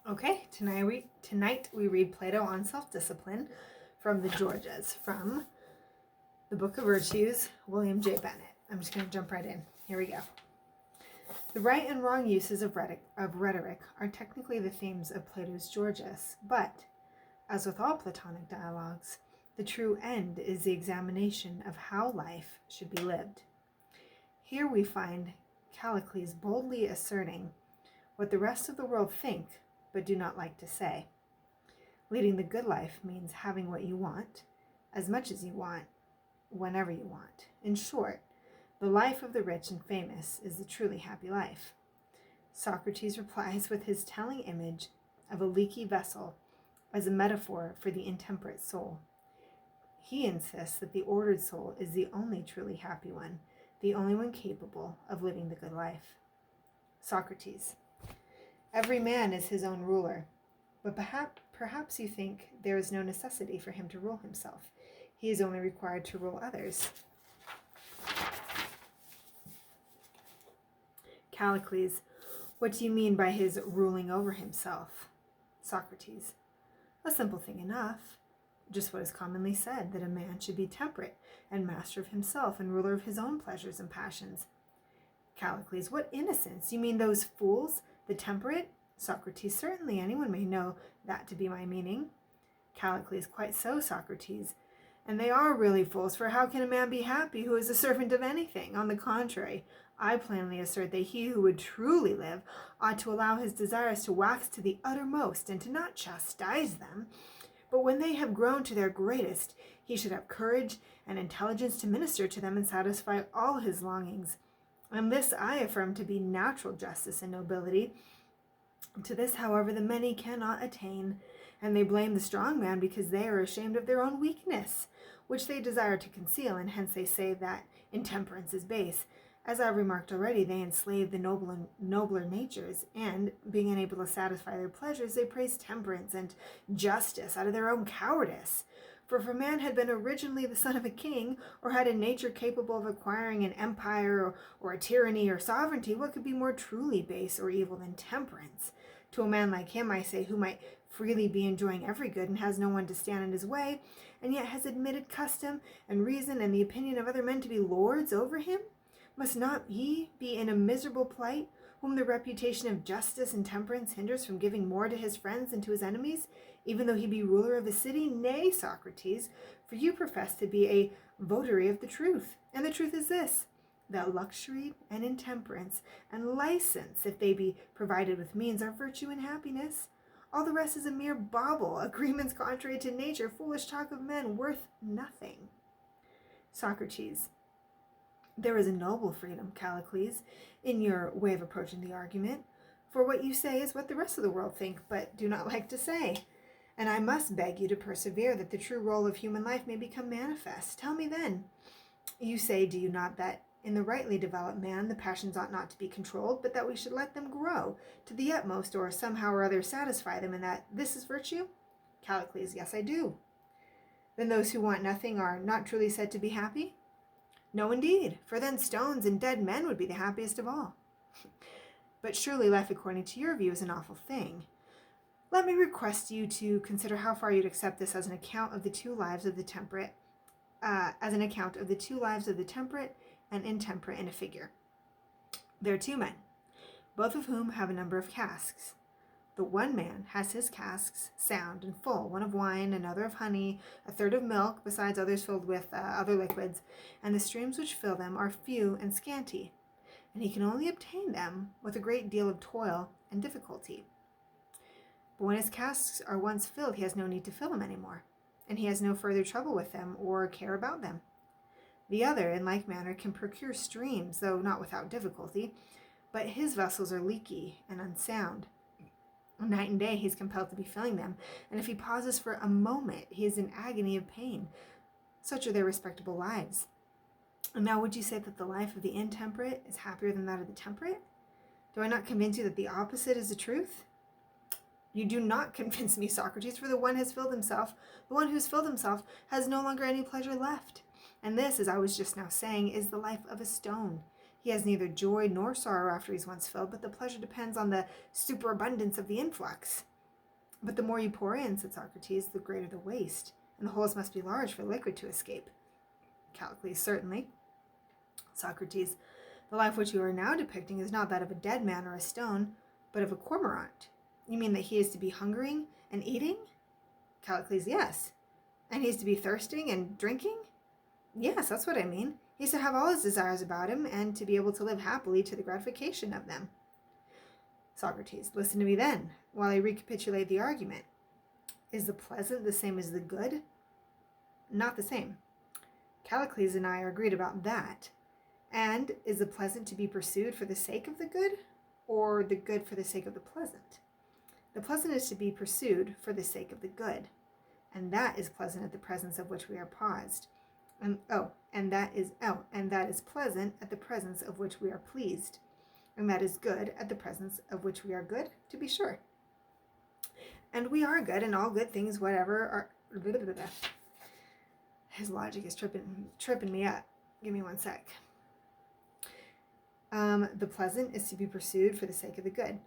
Okay, tonight we read Plato on self-discipline from the Georges, from the Book of Virtues, William J. Bennett. I'm just going to jump right in. Here we go. The right and wrong uses of rhetoric are technically the themes of Plato's Georges, but, as with all Platonic dialogues, the true end is the examination of how life should be lived. Here we find Callicles boldly asserting what the rest of the world think but do not like to say. Leading the good life means having what you want, as much as you want, whenever you want. In short, the life of the rich and famous is the truly happy life. Socrates replies with his telling image of a leaky vessel as a metaphor for the intemperate soul. He insists that the ordered soul is the only truly happy one, the only one capable of living the good life. Socrates: every man is his own ruler, but perhaps you think there is no necessity for him to rule himself. He is only required to rule others. Callicles: what do you mean by his ruling over himself? Socrates: a simple thing enough. Just what is commonly said, that a man should be temperate and master of himself and ruler of his own pleasures and passions. Callicles: what innocence! You mean those fools, the temperate? Socrates: certainly, anyone may know that to be my meaning. Callicles: quite so, Socrates. And they are really fools, for how can a man be happy who is a servant of anything? On the contrary, I plainly assert that he who would truly live ought to allow his desires to wax to the uttermost, and to not chastise them. But when they have grown to their greatest, he should have courage and intelligence to minister to them and satisfy all his longings. And this I affirm to be natural justice and nobility. To this, however, the many cannot attain, and they blame the strong man because they are ashamed of their own weakness, which they desire to conceal, and hence they say that intemperance is base. As I've remarked already, they enslave the nobler natures, and, being unable to satisfy their pleasures, they praise temperance and justice out of their own cowardice. For if a man had been originally the son of a king, or had a nature capable of acquiring an empire or a tyranny or sovereignty, what could be more truly base or evil than temperance? To a man like him, I say, who might freely be enjoying every good and has no one to stand in his way, and yet has admitted custom and reason and the opinion of other men to be lords over him, must not he be in a miserable plight, whom the reputation of justice and temperance hinders from giving more to his friends than to his enemies, even though he be ruler of a city? Nay, Socrates, for you profess to be a votary of the truth, and the truth is this, that luxury and intemperance and license, if they be provided with means, are virtue and happiness. All the rest is a mere bauble, agreements contrary to nature, foolish talk of men, worth nothing. Socrates: there is a noble freedom, Callicles, in your way of approaching the argument, for what you say is what the rest of the world think, but do not like to say. And I must beg you to persevere, that the true role of human life may become manifest. Tell me then, you say, do you not, that in the rightly developed man the passions ought not to be controlled, but that we should let them grow to the utmost, or somehow or other satisfy them, and that this is virtue? Callicles: yes, I do. Then those who want nothing are not truly said to be happy? No, indeed, for then stones and dead men would be the happiest of all. But surely life according to your view is an awful thing. Let me request you to consider how far you'd accept this as an account of the two lives of the temperate, and intemperate in a figure. There are two men, both of whom have a number of casks. The one man has his casks sound and full, one of wine, another of honey, a third of milk, besides others filled with other liquids, and the streams which fill them are few and scanty, and he can only obtain them with a great deal of toil and difficulty. But when his casks are once filled, he has no need to fill them any more, and he has no further trouble with them or care about them. The other, in like manner, can procure streams, though not without difficulty, but his vessels are leaky and unsound. Night and day he is compelled to be filling them, and if he pauses for a moment, he is in agony of pain. Such are their respectable lives. And now would you say that the life of the intemperate is happier than that of the temperate? Do I not convince you that the opposite is the truth? You do not convince me, Socrates, for the one who has filled himself has no longer any pleasure left. And this, as I was just now saying, is the life of a stone. He has neither joy nor sorrow after he's once filled, but the pleasure depends on the superabundance of the influx. But the more you pour in, said Socrates, the greater the waste, and the holes must be large for liquid to escape. Callicles, certainly. Socrates, the life which you are now depicting is not that of a dead man or a stone, but of a cormorant. You mean that he is to be hungering and eating? Callicles, yes. And he is to be thirsting and drinking? Yes, that's what I mean. He's to have all his desires about him and to be able to live happily to the gratification of them. Socrates, listen to me then, while I recapitulate the argument. Is the pleasant the same as the good? Not the same. Callicles and I are agreed about that. And is the pleasant to be pursued for the sake of the good, or the good for the sake of the pleasant? The pleasant is to be pursued for the sake of the good, and that is pleasant at the presence of which we are paused. And that is pleasant at the presence of which we are pleased, and that is good at the presence of which we are good, to be sure. And we are good, and all good things, whatever are. His logic is tripping me up. Give me one sec. The pleasant is to be pursued for the sake of the good.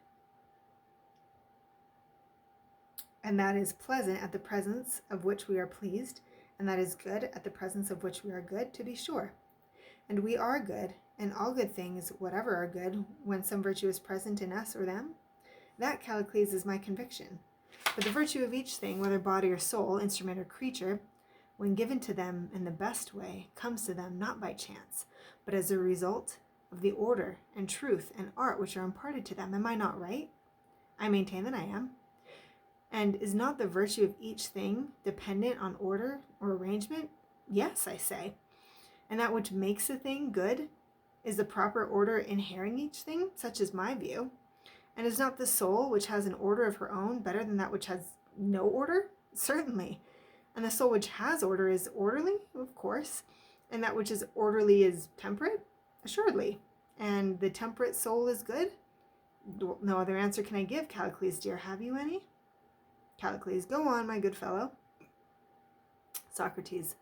And that is pleasant at the presence of which we are pleased, and that is good at the presence of which we are good, to be sure. And we are good, and all good things, whatever are good, when some virtue is present in us or them. That, Callicles, is my conviction. But the virtue of each thing, whether body or soul, instrument or creature, when given to them in the best way, comes to them not by chance, but as a result of the order and truth and art which are imparted to them. Am I not right? I maintain that I am. And is not the virtue of each thing dependent on order or arrangement? Yes, I say. And that which makes a thing good is the proper order inhering each thing, such is my view. And is not the soul, which has an order of her own, better than that which has no order? Certainly. And the soul which has order is orderly, of course. And that which is orderly is temperate? Assuredly. And the temperate soul is good? No other answer can I give, Callicles, dear. Have you any? Callicles, go on, my good fellow. Socrates,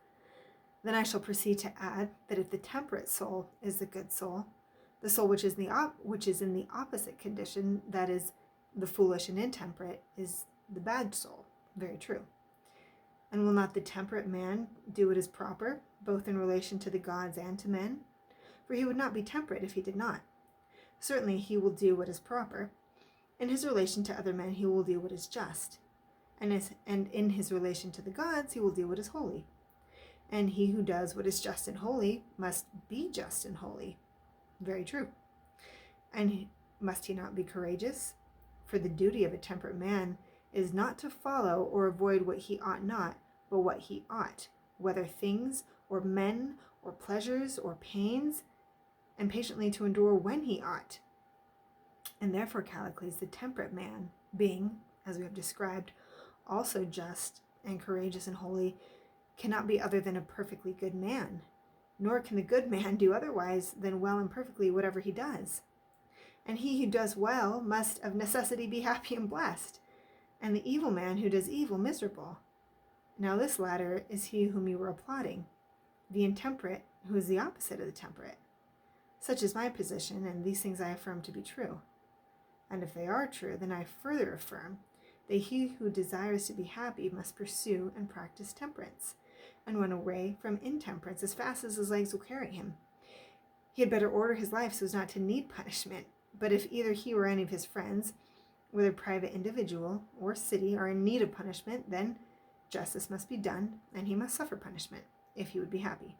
then I shall proceed to add that if the temperate soul is the good soul, the soul which is in the opposite condition, that is, the foolish and intemperate, is the bad soul. Very true. And will not the temperate man do what is proper, both in relation to the gods and to men? For he would not be temperate if he did not. Certainly he will do what is proper. In his relation to other men he will do what is just. And in his relation to the gods he will do what is holy. And he who does what is just and holy must be just and holy. Very true. And must he not be courageous? For the duty of a temperate man is not to follow or avoid what he ought not, but what he ought, whether things or men or pleasures or pains, and patiently to endure when he ought. And therefore, Callicles, the temperate man, being, as we have described, also just and courageous and holy, cannot be other than a perfectly good man, nor can the good man do otherwise than well and perfectly whatever he does. And he who does well must of necessity be happy and blessed, and the evil man who does evil miserable. Now this latter is he whom you were applauding, the intemperate, who is the opposite of the temperate. Such is my position, and these things I affirm to be true. And if they are true, then I further affirm that he who desires to be happy must pursue and practice temperance, and run away from intemperance as fast as his legs will carry him. He had better order his life so as not to need punishment, but if either he or any of his friends, whether private individual or city, are in need of punishment, then justice must be done, and he must suffer punishment, if he would be happy.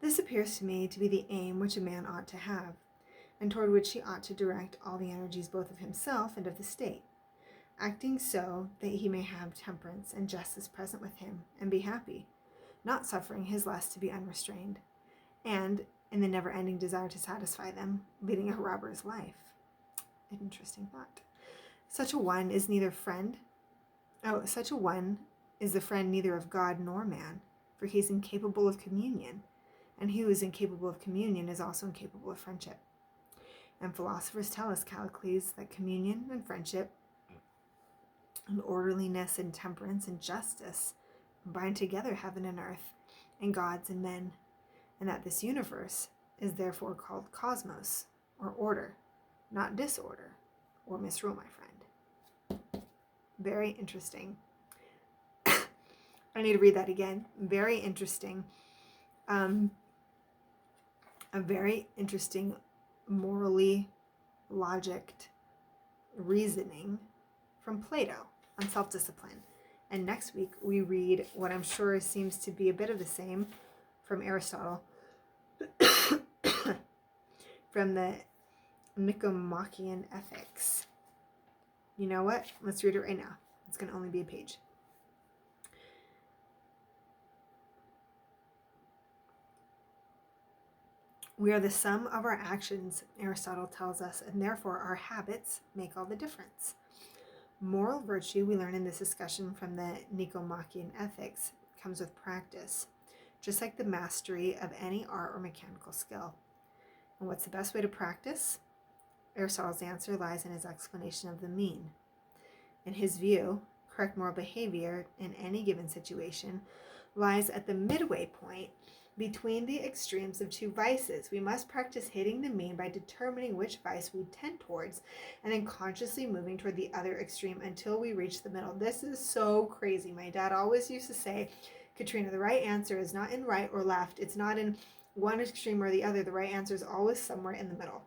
This appears to me to be the aim which a man ought to have, and toward which he ought to direct all the energies both of himself and of the state, acting so that he may have temperance and justice present with him, and be happy, not suffering his lust to be unrestrained, and, in the never-ending desire to satisfy them, leading a robber's life. An interesting thought. Such a one is the friend neither of God nor man, for he is incapable of communion, and he who is incapable of communion is also incapable of friendship. And philosophers tell us, Callicles, that communion and friendship, and orderliness and temperance and justice bind together heaven and earth, and gods and men, and that this universe is therefore called cosmos, or order, not disorder, or misrule, my friend. Very interesting. I need to read that again. Very interesting. A very interesting, morally logicked reasoning from Plato on self-discipline. And next week we read what I'm sure seems to be a bit of the same from Aristotle, from the Nicomachean Ethics. You know what? Let's read it right now. It's going to only be a page. We are the sum of our actions, Aristotle tells us, and therefore our habits make all the difference. Moral virtue, we learn in this discussion from the Nicomachean Ethics, comes with practice, just like the mastery of any art or mechanical skill. And what's the best way to practice? Aristotle's answer lies in his explanation of the mean. In his view, correct moral behavior in any given situation lies at the midway point between the extremes of two vices. We must practice hitting the mean by determining which vice we tend towards and then consciously moving toward the other extreme until we reach the middle. This is so crazy. My dad always used to say, Katrina, the right answer is not in right or left. It's not in one extreme or the other. The right answer is always somewhere in the middle.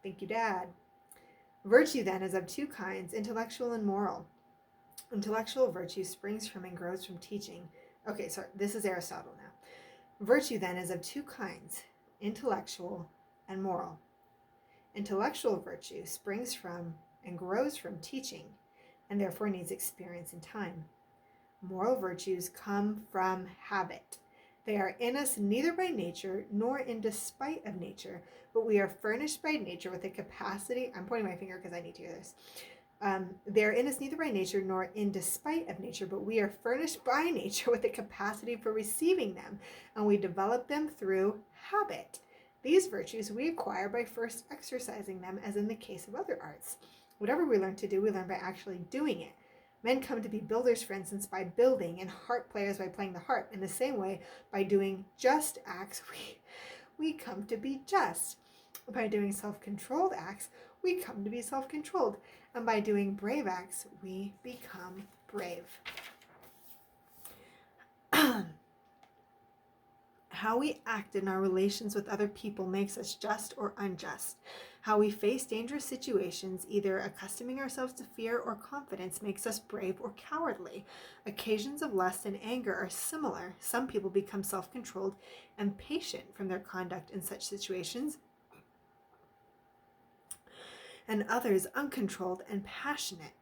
Thank you, Dad. Virtue, then, is of two kinds, intellectual and moral. Intellectual virtue springs from and grows from teaching. Okay, sorry, this is Aristotle now. Virtue, then, is of two kinds, intellectual and moral. Intellectual virtue springs from and grows from teaching, and therefore needs experience and time. Moral virtues come from habit. They are in us neither by nature nor in despite of nature, but we are furnished by nature with a capacity. I'm pointing my finger because I need to hear this. They are in us neither by nature nor in despite of nature, but we are furnished by nature with a capacity for receiving them, and we develop them through habit. These virtues we acquire by first exercising them, as in the case of other arts. Whatever we learn to do, we learn by actually doing it. Men come to be builders, for instance, by building, and harp players by playing the harp. In the same way, by doing just acts, we come to be just. By doing self-controlled acts, we come to be self-controlled. And by doing brave acts, we become brave. How we act in our relations with other people makes us just or unjust. How we face dangerous situations, either accustoming ourselves to fear or confidence, makes us brave or cowardly. Occasions of lust and anger are similar. Some people become self-controlled and patient from their conduct in such situations, and others uncontrolled and passionate.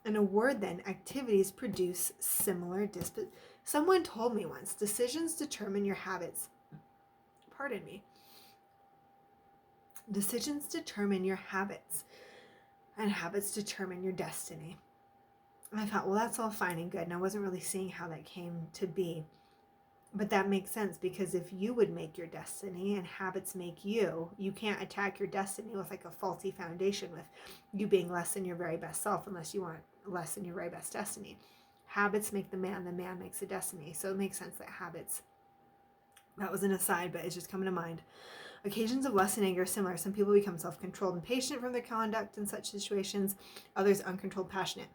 In a word, then, activities produce similar dispositions. Someone told me once, decisions determine your habits. Pardon me. Decisions determine your habits, and habits determine your destiny. And I thought, well, that's all fine and good, and I wasn't really seeing how that came to be. But that makes sense, because if you would make your destiny and habits make you, you can't attack your destiny with like a faulty foundation with you being less than your very best self, unless you want less than your very best destiny. Habits make the man makes the destiny. So it makes sense that habits, that was an aside, but it's just coming to mind. Occasions of lust and anger are similar. Some people become self-controlled and patient from their conduct in such situations, others uncontrolled, passionate.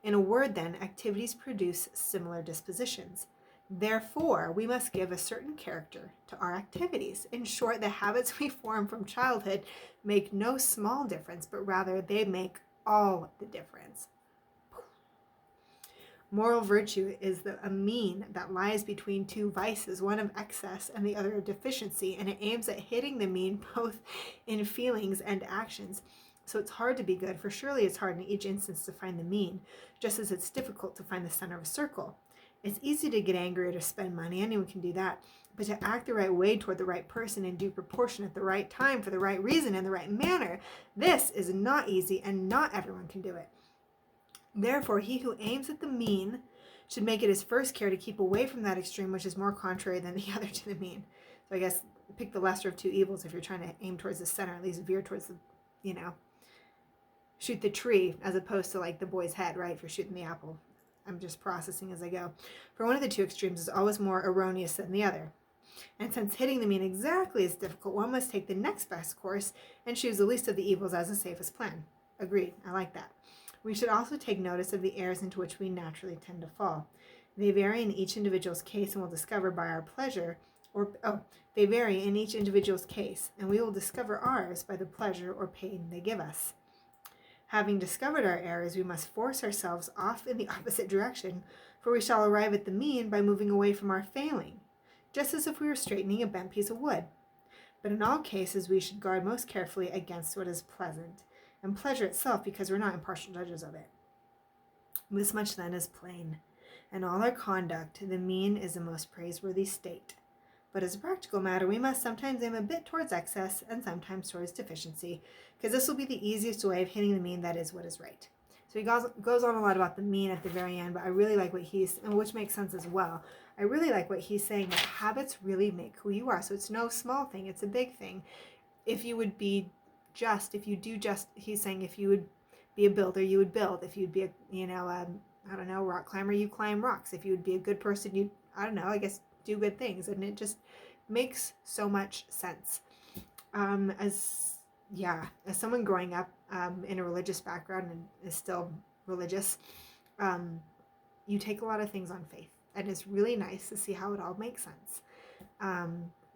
In a word, then, activities produce similar dispositions. Therefore, we must give a certain character to our activities. In short, the habits we form from childhood make no small difference, but rather they make all the difference. Moral virtue is a mean that lies between two vices, one of excess and the other of deficiency, and it aims at hitting the mean both in feelings and actions. So it's hard to be good, for surely it's hard in each instance to find the mean, just as it's difficult to find the center of a circle. It's easy to get angry or to spend money, anyone can do that, but to act the right way toward the right person in due proportion at the right time for the right reason in the right manner, this is not easy, and not everyone can do it. Therefore, he who aims at the mean should make it his first care to keep away from that extreme which is more contrary than the other to the mean. So I guess pick the lesser of two evils if you're trying to aim towards the center, at least veer towards the, shoot the tree as opposed to like the boy's head, right? If you're shooting the apple. I'm just processing as I go. For one of the two extremes is always more erroneous than the other. And since hitting the mean exactly is difficult, one must take the next best course and choose the least of the evils as the safest plan. Agreed. I like that. We should also take notice of the errors into which we naturally tend to fall. They vary in each individual's case, and we'll discover by our pleasure, they vary in each individual's case, and we will discover ours by the pleasure or pain they give us. Having discovered our errors, we must force ourselves off in the opposite direction, for we shall arrive at the mean by moving away from our failing, just as if we were straightening a bent piece of wood. But in all cases, we should guard most carefully against what is pleasant, and pleasure itself, because we're not impartial judges of it. This much then is plain. In all our conduct, the mean is the most praiseworthy state. But as a practical matter, we must sometimes aim a bit towards excess and sometimes towards deficiency, because this will be the easiest way of hitting the mean, that is what is right. So he goes on a lot about the mean at the very end, but I really like what and which makes sense as well. I really like what he's saying, that habits really make who you are. So it's no small thing, it's a big thing. If you would be just, if you do just, he's saying if you would be a builder, you would build. If you'd be a, rock climber, you climb rocks. If you would be a good person, you, do good things. And it just makes so much sense. As someone growing up in a religious background and is still religious, you take a lot of things on faith, and it's really nice to see how it all makes sense.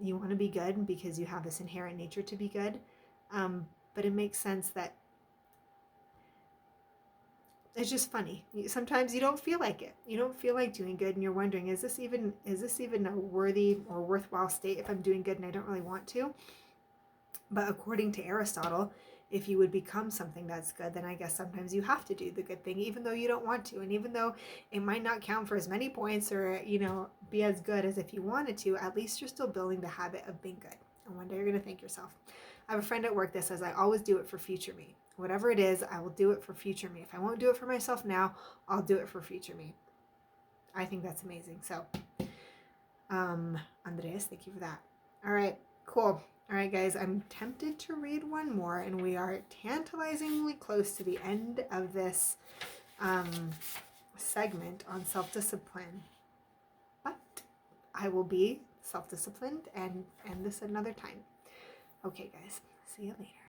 You want to be good because you have this inherent nature to be good, but it makes sense that it's just funny. Sometimes you don't feel like it. You don't feel like doing good, and you're wondering, is this even a worthy or worthwhile state if I'm doing good and I don't really want to? But according to Aristotle, if you would become something that's good, then I guess sometimes you have to do the good thing, even though you don't want to. And even though it might not count for as many points or, be as good as if you wanted to, at least you're still building the habit of being good. And one day you're going to thank yourself. I have a friend at work that says, I always do it for future me. Whatever it is, I will do it for future me. If I won't do it for myself now, I'll do it for future me. I think that's amazing. So, Andres, thank you for that. All right, cool. All right, guys, I'm tempted to read one more, and we are tantalizingly close to the end of this segment on self-discipline. But I will be self-disciplined and end this another time. Okay, guys, see you later.